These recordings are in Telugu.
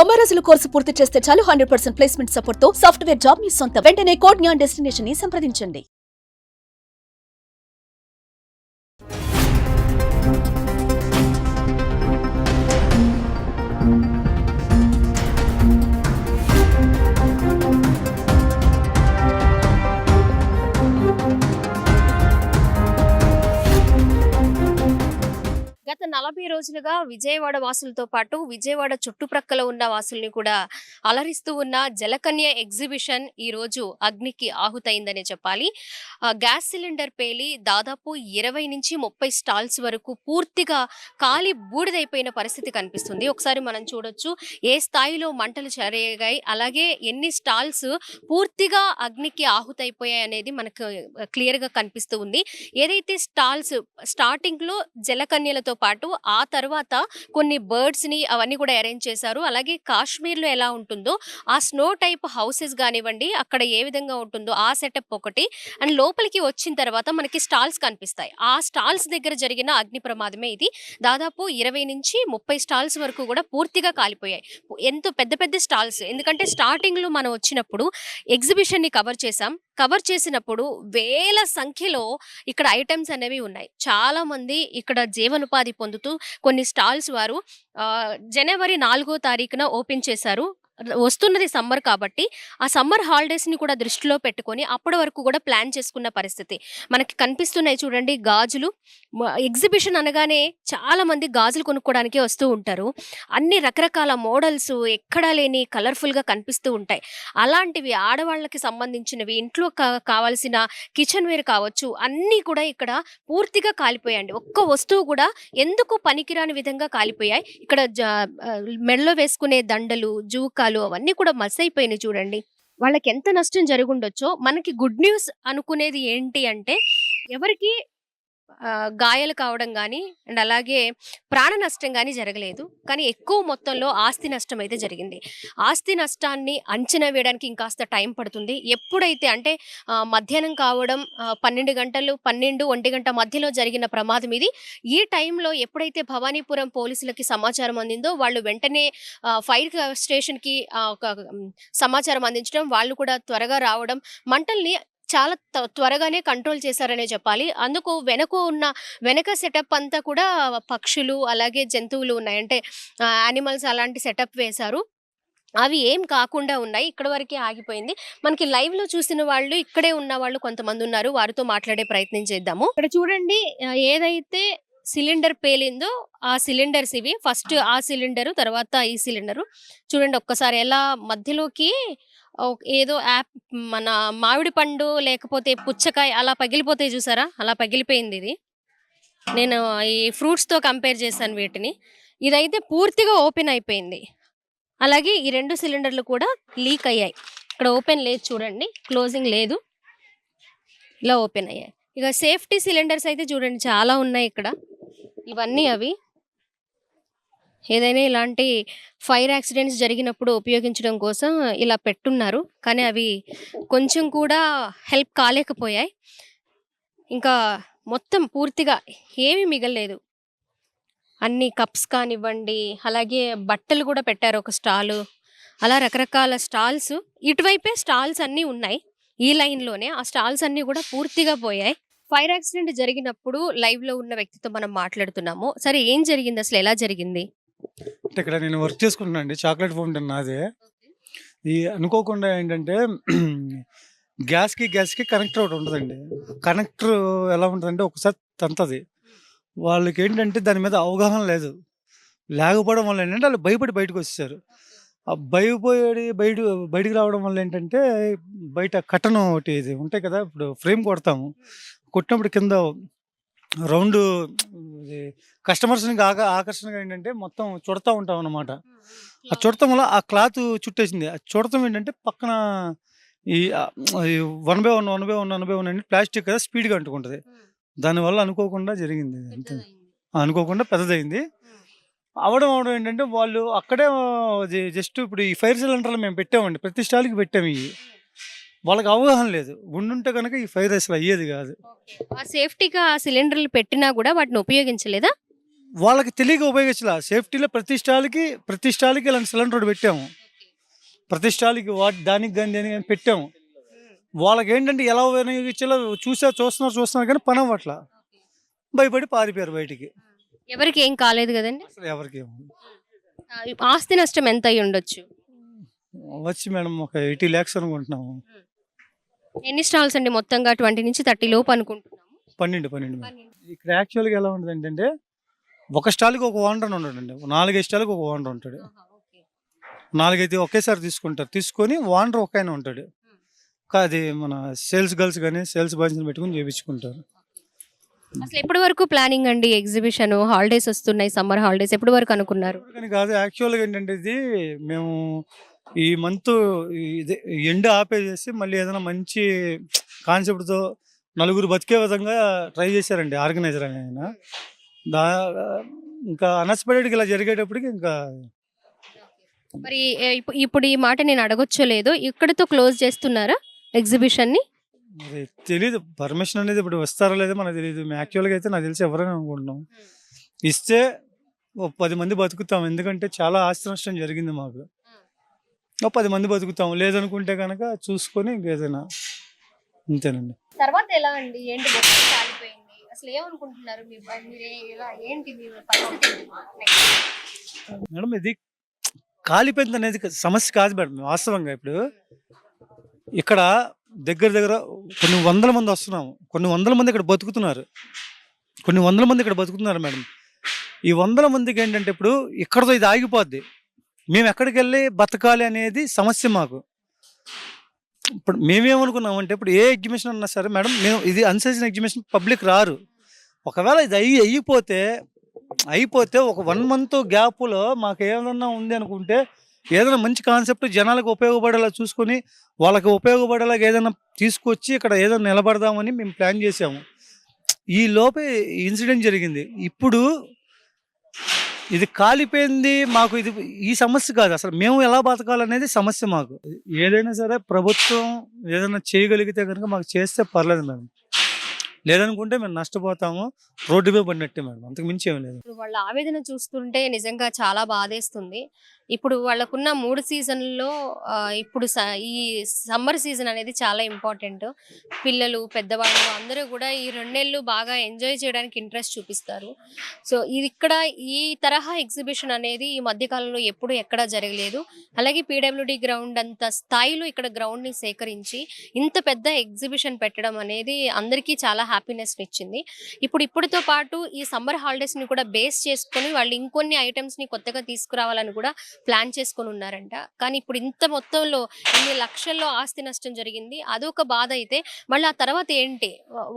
90 రోజుల కోర్సు పూర్తి చేస్తే చాలు 100% ప్లేస్మెంట్ సపోర్ట్ తో సాఫ్ట్వేర్ జాబ్ మీ సొంతం. వెంటనే కోడ్ జ్ఞాన్ డెస్టినేషన్ ని సంప్రదించండి. గత 40 రోజులుగా విజయవాడ వాసులతో పాటు విజయవాడ చుట్టుప్రక్కల ఉన్న వాసుల్ని కూడా అలరిస్తూ ఉన్న జలకన్య ఎగ్జిబిషన్ ఈ రోజు అగ్నికి ఆహుతైందనే చెప్పాలి. గ్యాస్ సిలిండర్ పేలి దాదాపు 20 నుంచి 30 స్టాల్స్ వరకు పూర్తిగా కాలి బూడిదైపోయిన పరిస్థితి కనిపిస్తుంది. ఒకసారి మనం చూడొచ్చు ఏ స్థాయిలో మంటలు చెలరేగాయి, అలాగే ఎన్ని స్టాల్స్ పూర్తిగా అగ్నికి ఆహుతైపోయాయి అనేది మనకు క్లియర్ గా కనిపిస్తూ ఉంది. ఏదైతే స్టాల్స్ స్టార్టింగ్ లో జలకన్యలతో పాటు ఆ తర్వాత కొన్ని బర్డ్స్ ని అవన్నీ కూడా అరేంజ్ చేశారు. అలాగే కాశ్మీర్ లో ఎలా ఉంటుందో ఆ స్నో టైప్ హౌసెస్ కానివ్వండి, అక్కడ ఏ విధంగా ఉంటుందో ఆ సెటప్ ఒకటి, అండ్ లోపలికి వచ్చిన తర్వాత మనకి స్టాల్స్ కనిపిస్తాయి. ఆ స్టాల్స్ దగ్గర జరిగిన అగ్ని ప్రమాదమే ఇది. దాదాపు 20 నుంచి 30 స్టాల్స్ వరకు కూడా పూర్తిగా కాలిపోయాయి. ఎంతో పెద్ద పెద్ద స్టాల్స్, ఎందుకంటే స్టార్టింగ్ లో మనం వచ్చినప్పుడు ఎగ్జిబిషన్ ని కవర్ చేసినప్పుడు వేల సంఖ్యలో ఇక్కడ ఐటమ్స్ అనేవి ఉన్నాయి. చాలా మంది ఇక్కడ జీవనోపాధి పొందుతూ కొన్ని స్టాల్స్ వారు జనవరి 4వ తారీఖున ఓపెన్ చేశారు. వస్తున్నది సమ్మర్ కాబట్టి ఆ సమ్మర్ హాలిడేస్ ని కూడా దృష్టిలో పెట్టుకొని అప్పటి వరకు కూడా ప్లాన్ చేసుకున్న పరిస్థితి మనకి కనిపిస్తున్నాయి. చూడండి గాజులు, ఎగ్జిబిషన్ అనగానే చాలా మంది గాజులు కొనుక్కోవడానికి వస్తూ ఉంటారు. అన్ని రకరకాల మోడల్స్ ఎక్కడా లేని కలర్ఫుల్ గా కనిపిస్తూ ఉంటాయి. అలాంటివి ఆడవాళ్ళకి సంబంధించినవి, ఇంట్లో కావాల్సిన కిచెన్ వేర్ కావచ్చు, అన్నీ కూడా ఇక్కడ పూర్తిగా కాలిపోయాయండి. ఒక్క వస్తువు కూడా ఎందుకు పనికిరాని విధంగా కాలిపోయాయి. ఇక్కడ మెడలో వేసుకునే దండలు, జూకాలు అవన్నీ కూడా మసైపోయినాయి. చూడండి వాళ్ళకి ఎంత నష్టం జరుగుండొచ్చో. మనకి గుడ్ న్యూస్ అనుకునేది ఏంటి అంటే ఎవరికి గాయాలు కావడం కానీ అండ్ అలాగే ప్రాణ నష్టం కానీ జరగలేదు. కానీ ఎక్కువ మొత్తంలో ఆస్తి నష్టం అయితే జరిగింది. ఆస్తి నష్టాన్ని అంచనా వేయడానికి ఇంకాస్త టైం పడుతుంది. ఎప్పుడైతే అంటే మధ్యాహ్నం కావడం 1 గంట మధ్యలో జరిగిన ప్రమాదం ఇది. ఈ టైంలో ఎప్పుడైతే భవానీపురం పోలీసులకి సమాచారం అందిందో వాళ్ళు వెంటనే ఫైర్ స్టేషన్కి సమాచారం అందించడం, వాళ్ళు కూడా త్వరగా రావడం, మంటల్ని చాలా త్వరగానే కంట్రోల్ చేశారనే చెప్పాలి. అందుకు వెనక సెటప్ అంతా కూడా పక్షులు అలాగే జంతువులు ఉన్నాయి, అంటే యానిమల్స్ అలాంటి సెటప్ వేశారు. అవి ఏం కాకుండా ఉన్నాయి. ఇక్కడ వరకే ఆగిపోయింది. మనకి లైవ్ లో చూసిన వాళ్ళు, ఇక్కడే ఉన్న వాళ్ళు కొంతమంది ఉన్నారు, వారితో మాట్లాడే ప్రయత్నం చేద్దాము. ఇక్కడ చూడండి ఏదైతే సిలిండర్ పేలిందో ఆ సిలిండర్స్ ఇవి. ఫస్ట్ ఆ సిలిండరు, తర్వాత ఈ సిలిండరు. చూడండి ఒక్కసారి ఎలా మధ్యలోకి ఏదో మన మామిడి పండు లేకపోతే పుచ్చకాయ అలా పగిలిపోతాయి చూసారా, అలా పగిలిపోయింది ఇది. నేను ఈ ఫ్రూట్స్ తో కంపేర్ చేశాను వీటిని. ఇదైతే పూర్తిగా ఓపెన్ అయిపోయింది. అలాగే ఈ 2 సిలిండర్లు కూడా లీక్ అయ్యాయి. ఇక్కడ ఓపెన్ లేదు చూడండి, క్లోజింగ్ లేదు, ఇలా ఓపెన్ అయ్యాయి. ఇక సేఫ్టీ సిలిండర్స్ అయితే చూడండి చాలా ఉన్నాయి ఇక్కడ. ఇవన్నీ అవి ఏదైనా ఇలాంటి ఫైర్ యాక్సిడెంట్స్ జరిగినప్పుడు ఉపయోగించడం కోసం ఇలా పెట్టున్నారు. కానీ అవి కొంచెం కూడా హెల్ప్ కాలేకపోయాయి. ఇంకా మొత్తం పూర్తిగా ఏమీ మిగలలేదు. అన్ని కప్స్ కానివ్వండి, అలాగే బట్టలు కూడా పెట్టారు ఒక స్టాలు. అలా రకరకాల స్టాల్స్, ఇటువైపే స్టాల్స్ అన్నీ ఉన్నాయి. ఈ లైన్లోనే ఆ స్టాల్స్ అన్నీ కూడా పూర్తిగా పోయాయి. ఫైర్ యాక్సిడెంట్ జరిగినప్పుడు లైవ్ లో ఉన్న వ్యక్తితో మనం మాట్లాడుతున్నాము. సరే ఏం జరిగింది, అసలు ఎలా జరిగింది? ఇక్కడ నేను వర్క్ చేసుకుంటున్నాను అండి, చాక్లెట్ ఫౌంటైన్ నాదే. ఈ అనుకోకుండా ఏంటంటే గ్యాస్కి కనెక్టర్ ఒకటి ఉంటుందండి. కనెక్టర్ ఎలా ఉంటుందంటే ఒకసారి తంతది. వాళ్ళకి ఏంటంటే దాని మీద అవగాహన లేకపోవడం వల్ల ఏంటంటే వాళ్ళు భయపడి బయటకు వచ్చేసారు. ఆ బయటికి రావడం వల్ల ఏంటంటే బయట కట్టను ఒకటి ఇది ఉంటాయి కదా, ఇప్పుడు ఫ్రేమ్ కొట్టినప్పుడు కింద రౌండ్ కస్టమర్స్ని ఆకర్షణగా ఏంటంటే మొత్తం చుడతా ఉంటాం అన్నమాట. ఆ చుడతం వల్ల ఆ క్లాత్ చుట్టేసింది. ఆ చుడతం ఏంటంటే పక్కన ఈ 1/1 అని ప్లాస్టిక్ కదా స్పీడ్గా అంటుకుంటుంది. దానివల్ల అనుకోకుండా జరిగింది. అంతే, అనుకోకుండా పెద్దదైంది. అవడం ఏంటంటే వాళ్ళు అక్కడే జస్ట్ ఇప్పుడు ఈ ఫైర్ సిలిండర్లు మేము పెట్టామండి, ప్రతి స్టాల్కి పెట్టాము. ఇవి వాళ్ళకి అవగాహన లేదు. ఉండుంటే కనుక ఈ ఫైర్ అసలు అయ్యేది కాదు. ఆ సేఫ్టీగా ఆ సిలిండర్లు పెట్టినా కూడా వాటిని ఉపయోగించలేదా? వాళ్ళకి తెలియక ఉపయోగించలా. సేఫ్టీలో ప్రతి స్టాల్‌కి ఇలాంటి సిలిండర్ ఒకటి పెట్టాము. ప్రతి స్టాల్‌కి దానికి గాని, దేనికి గాని పెట్టాము. వాళ్ళకేంటంటే ఎలా వినియోగించాలో చూస్తున్నారు కానీ పనవ్వట్ల. భయపడి పారిపోయారు బయటికి. ఎవరికి ఏం కాలేదు కదండి. అసలు ఎవరికేం ఆస్తి నష్టం ఎంత అయి ఉండొచ్చు? వచ్చి మేడం ఒక 80 లాక్స్ అనుకుంటున్నాము. ఎన్ని స్టాల్స్ అండి మొత్తంగా? 20-30 లోపు అనుకుంటున్నాము. 12 మేడం. ఇక్కడ యాక్చువల్‌గా ఎలా ఉంటదంటే ఒక స్టాల్‌కి ఒక ఓనర్ ఉండడండి. 4, 5 స్టాల్‌కి ఒక ఓనర్ ఉంటాడు. 4 అయితే ఒకేసారి తీసుకుంటారు. తీసుకొని ఓనర్ ఒకాయన ఉంటాడు. అది మన సేల్స్ గర్ల్స్ గాని, సేల్స్ బాయ్స్‌ని పెట్టుకొని చేపించుకుంటారు. అసలు ఎప్పటి వరకు ప్లానింగ్ అండి ఎగ్జిబిషన్? హాలిడేస్ వస్తున్నాయి, సమ్మర్ హాలిడేస్, ఎప్పటి వరకు అనుకున్నారు? కానీ కాదు యాక్చువల్‌గా ఏంటంటే ఇది మేము ఈ మంత్ ఇదే ఎండ్ ఆపేసేసి మళ్ళీ ఏదైనా మంచి కాన్సెప్ట్‌తో నలుగురు బతికే విధంగా ట్రై చేశారండి ఆర్గనైజర్ ఆయన. దా ఇంకా అన్ఎక్స్‌పెక్టెడ్‌గా ఇలా జరిగేటప్పటికి ఇంకా మరి ఇప్పుడు ఈ మాట నేను అడగొచ్చో లేదో, ఇక్కడితో క్లోజ్ చేస్తున్నారా ఎగ్జిబిషన్ని? మరి తెలీదు. పర్మిషన్ అనేది ఇప్పుడు వస్తారో లేదో మనకు తెలీదు. యాక్చువల్‌గా అయితే నాకు తెలిసి ఎవరైనా అనుకుంటున్నాం. ఇస్తే ఓ 10 మంది బతుకుతాం. ఎందుకంటే చాలా ఆస్తి నష్టం జరిగింది మాకు. ఓ 10 మంది బతుకుతాం. లేదనుకుంటే కనుక చూసుకొని ఇంకేదైనా అంతేనండి. తర్వాత ఎలా అండి? ఏంటి మొత్తం కాలిపోయింది. అసలు ఏమనుకుంటున్నారు? మీరే ఎలా ఏంటి మీ పరిస్థితి ఏంటి? నెక్స్ట్ మేడం ఇది కాలిపోయింది అనేది సమస్య కాదు మేడం. వాస్తవంగా ఇప్పుడు ఇక్కడ దగ్గర దగ్గర కొన్ని వందల మంది వస్తున్నాము. కొన్ని వందల మంది ఇక్కడ బతుకుతున్నారు. కొన్ని వందల మంది ఇక్కడ బతుకుతున్నారు మేడం. ఈ వందల మందికి ఏంటంటే ఇప్పుడు ఇక్కడతో ఇది ఆగిపోద్ది. మేము ఎక్కడికెళ్ళి బతకాలి అనేది సమస్య మాకు. ఇప్పుడు మేమేమనుకున్నామంటే ఇప్పుడు ఏ ఎగ్జిబిషన్ అన్నా సరే మేడం మేము ఇది అన్సీజన్ ఎగ్జిబిషన్ పబ్లిక్ రారు. ఒకవేళ ఇది అయిపోతే ఒక 1 మంత్ గ్యాప్‌లో మాకు ఏదన్నా ఉంది అనుకుంటే ఏదైనా మంచి కాన్సెప్ట్ జనాలకు ఉపయోగపడేలా చూసుకొని వాళ్ళకి ఉపయోగపడేలాగా ఏదైనా తీసుకొచ్చి ఇక్కడ ఏదో నిలబడదామని మేము ప్లాన్ చేసాము. ఈ లోపే ఇన్సిడెంట్ జరిగింది. ఇప్పుడు ఇది కాలిపోయింది. మాకు ఇది ఈ సమస్య కాదు. అసలు మేము ఎలా బతకాలనేది సమస్య మాకు. ఏదైనా సరే ప్రభుత్వం ఏదైనా చేయగలిగితే కనుక మాకు చేస్తే పర్లేదు మేడం. లేదనుకుంటే మేము నష్టపోతాము. రోడ్డు మీద పడినట్టే మేడం. అంతకు మించి ఏమి లేదు. ఇప్పుడు వాళ్ళ ఆవేదన చూస్తుంటే నిజంగా చాలా బాధేస్తుంది. ఇప్పుడు వాళ్ళకున్న 3 సీజన్‌లో ఇప్పుడు ఈ సమ్మర్ సీజన్ అనేది చాలా ఇంపార్టెంట్. పిల్లలు, పెద్దవాళ్ళు అందరూ కూడా ఈ 2 నెలలు బాగా ఎంజాయ్ చేయడానికి ఇంట్రెస్ట్ చూపిస్తారు. సో ఇది ఇక్కడ ఈ తరహా ఎగ్జిబిషన్ అనేది ఈ మధ్య కాలంలో ఎప్పుడు ఎక్కడా జరగలేదు. అలాగే పీడబ్ల్యూడీ గ్రౌండ్ అంత స్థాయిలో ఇక్కడ గ్రౌండ్‌ని సేకరించి ఇంత పెద్ద ఎగ్జిబిషన్ పెట్టడం అనేది అందరికీ చాలా హ్యాపీనెస్‌ని ఇచ్చింది. ఇప్పటితో పాటు ఈ సమ్మర్ హాలిడేస్‌ని కూడా బేస్ చేసుకొని వాళ్ళు ఇంకొన్ని ఐటమ్స్‌ని కొత్తగా తీసుకురావాలని కూడా ప్లాన్ చేసుకొని ఉన్నారంట. కానీ ఇప్పుడు ఇంత మొత్తంలో ఇన్ని లక్షల్లో ఆస్తి నష్టం జరిగింది. అదొక బాధ అయితే మళ్ళీ ఆ తర్వాత ఏంటి?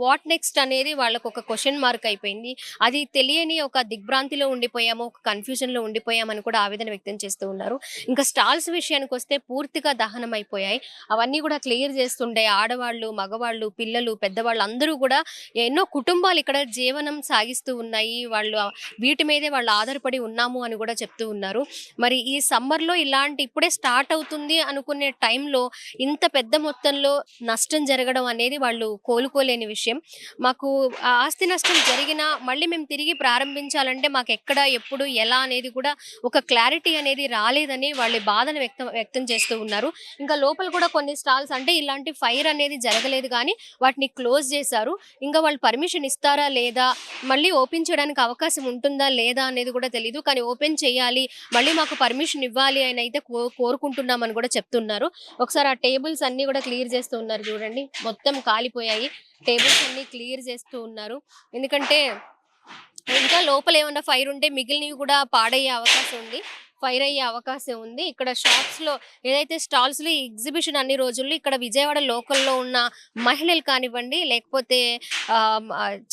వాట్ నెక్స్ట్ అనేది వాళ్ళకు ఒక క్వశ్చన్ మార్క్ అయిపోయింది. అది తెలియని ఒక దిగ్భ్రాంతిలో ఉండిపోయాము, ఒక కన్ఫ్యూజన్‌లో ఉండిపోయామని కూడా ఆవేదన వ్యక్తం చేస్తూ ఉన్నారు. ఇంకా స్టాల్స్ విషయానికి వస్తే పూర్తిగా దహనం అయిపోయాయి. అవన్నీ కూడా క్లియర్ చేస్తుండే ఆడవాళ్ళు, మగవాళ్ళు, పిల్లలు, పెద్దవాళ్ళు అందరూ కూడా ఎన్నో కుటుంబాలు ఇక్కడ జీవనం సాగిస్తూ ఉన్నాయి. వాళ్ళు వీటి మీదే వాళ్ళు ఆధారపడి ఉన్నాము అని కూడా చెప్తూ ఉన్నారు. మరి ఈ సమ్మర్‌లో ఇలాంటి ఇప్పుడే స్టార్ట్ అవుతుంది అనుకునే టైంలో ఇంత పెద్ద మొత్తంలో నష్టం జరగడం అనేది వాళ్ళు కోలుకోలేని విషయం. మాకు ఆస్తి నష్టం జరిగినా మళ్ళీ మేము తిరిగి ప్రారంభించాలంటే మాకు ఎక్కడ, ఎప్పుడు, ఎలా అనేది కూడా ఒక క్లారిటీ అనేది రాలేదని వాళ్ళ బాధను వ్యక్తం చేస్తూ ఉన్నారు. ఇంకా లోపల కూడా కొన్ని స్టాల్స్ అంటే ఇలాంటి ఫైర్ అనేది జరగలేదు కానీ వాటిని క్లోజ్ చేశారు. ఇంకా వాళ్ళు పర్మిషన్ ఇస్తారా లేదా, మళ్ళీ ఓపెన్ చేయడానికి అవకాశం ఉంటుందా లేదా అనేది కూడా తెలీదు. కానీ ఓపెన్ చేయాలి, మళ్ళీ మాకు పర్మిషన్ ఇవ్వాలి అని అయితే కోరుకుంటున్నామని కూడా చెప్తున్నారు. ఒకసారి ఆ టేబుల్స్ అన్ని కూడా క్లియర్ చేస్తూ ఉన్నారు చూడండి. మొత్తం కాలిపోయాయి. టేబుల్స్ అన్ని క్లియర్ చేస్తూ ఉన్నారు. ఎందుకంటే ఇంకా లోపల ఏమన్నా ఫైర్ ఉంటే మిగిలినవి కూడా పాడయ్యే అవకాశం ఉంది, ఫైర్ అయ్యే అవకాశం ఉంది. ఇక్కడ షాప్స్‌లో ఏదైతే స్టాల్స్‌లో ఈ ఎగ్జిబిషన్ అన్ని రోజుల్లో ఇక్కడ విజయవాడ లోకల్‌లో ఉన్న మహిళలు కానివ్వండి, లేకపోతే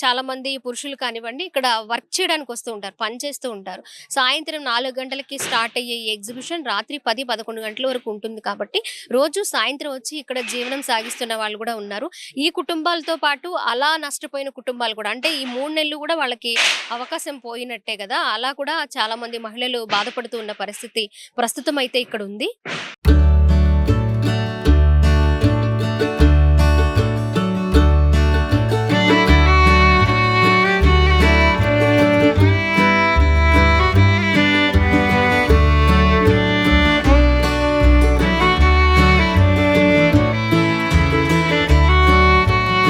చాలామంది పురుషులు కానివ్వండి, ఇక్కడ వర్క్ చేయడానికి వస్తూ ఉంటారు, పని చేస్తూ ఉంటారు. సాయంత్రం 4 గంటలకి స్టార్ట్ అయ్యే ఈ ఎగ్జిబిషన్ రాత్రి 10, 11 గంటల వరకు ఉంటుంది కాబట్టి రోజు సాయంత్రం వచ్చి ఇక్కడ జీవనం సాగిస్తున్న వాళ్ళు కూడా ఉన్నారు. ఈ కుటుంబాలతో పాటు అలా నష్టపోయిన కుటుంబాలు కూడా, అంటే ఈ 3 నెలలు కూడా వాళ్ళకి అవకాశం పోయినట్టే కదా, అలా కూడా చాలామంది మహిళలు బాధపడుతూ ఉన్న పరిస్థితి ప్రస్తుతం అయితే ఇక్కడ ఉంది.